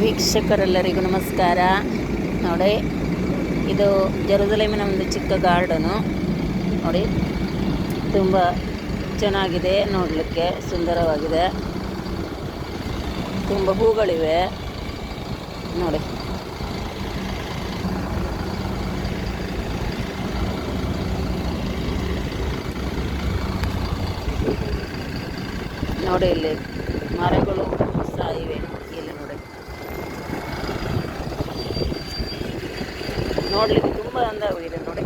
ವೀಕ್ಷಕರೆಲ್ಲರಿಗೂ ನಮಸ್ಕಾರ. ನೋಡಿ, ಇದು ಜೆರುಸಲೇಮಿನ ಒಂದು ಚಿಕ್ಕ ಗಾರ್ಡನು. ನೋಡಿ, ತುಂಬ ಚೆನ್ನಾಗಿದೆ, ನೋಡಲಿಕ್ಕೆ ಸುಂದರವಾಗಿದೆ. ತುಂಬ ಹೂಗಳಿವೆ ನೋಡಿ. ನೋಡಿ, ಇಲ್ಲಿ ಮರಗಳು ಸಹ ಇವೆ. ಇಲ್ಲಿ ನೋಡಿ, ನೋಡ್ಲಿಕ್ಕೆ ತುಂಬ ಅಂದವಾಗಿದೆ ನೋಡಿ.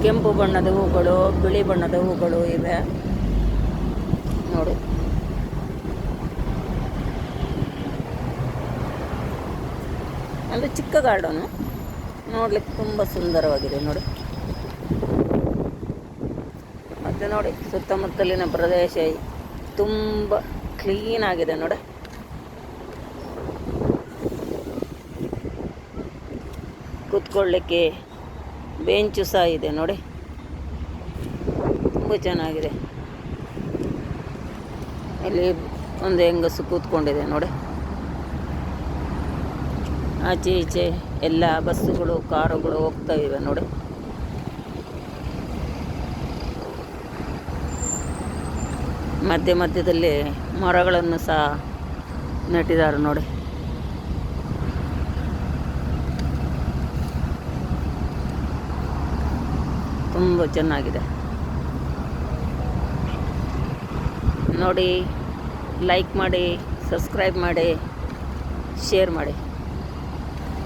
ಕೆಂಪು ಬಣ್ಣದ ಹೂಗಳು, ಬಿಳಿ ಬಣ್ಣದ ಹೂಗಳು ಇವೆ ನೋಡಿ. ಒಂದು ಚಿಕ್ಕ ಗಾರ್ಡನು, ನೋಡ್ಲಿಕ್ಕೆ ತುಂಬ ಸುಂದರವಾಗಿದೆ ನೋಡಿ. ಮತ್ತು ನೋಡಿ, ಸುತ್ತಮುತ್ತಲಿನ ಪ್ರದೇಶ ತುಂಬ ಕ್ಲೀನ್ ಆಗಿದೆ ನೋಡಿ. ಕೂತ್ಕೊಳ್ಳಿಕ್ಕೆ ಬೆಂಚು ಸಹ ಇದೆ ನೋಡಿ, ತುಂಬ ಚೆನ್ನಾಗಿದೆ. ಇಲ್ಲಿ ಒಂದು ಹೆಂಗಸು ಕೂತ್ಕೊಂಡಿದೆ ನೋಡಿ. ಆಚೆ ಈಚೆ ಎಲ್ಲ ಬಸ್ಸುಗಳು, ಕಾರುಗಳು ಹೋಗ್ತಾ ಇವೆ ನೋಡಿ. ಮಧ್ಯ ಮಧ್ಯದಲ್ಲಿ ಮರಗಳನ್ನು ಸಹ ನೆಟ್ಟಿದ್ದಾರೆ ನೋಡಿ. ತುಂಬ ಚೆನ್ನಾಗಿದೆ ನೋಡಿ. ಲೈಕ್ ಮಾಡಿ, ಸಬ್ಸ್ಕ್ರೈಬ್ ಮಾಡಿ, ಶೇರ್ ಮಾಡಿ.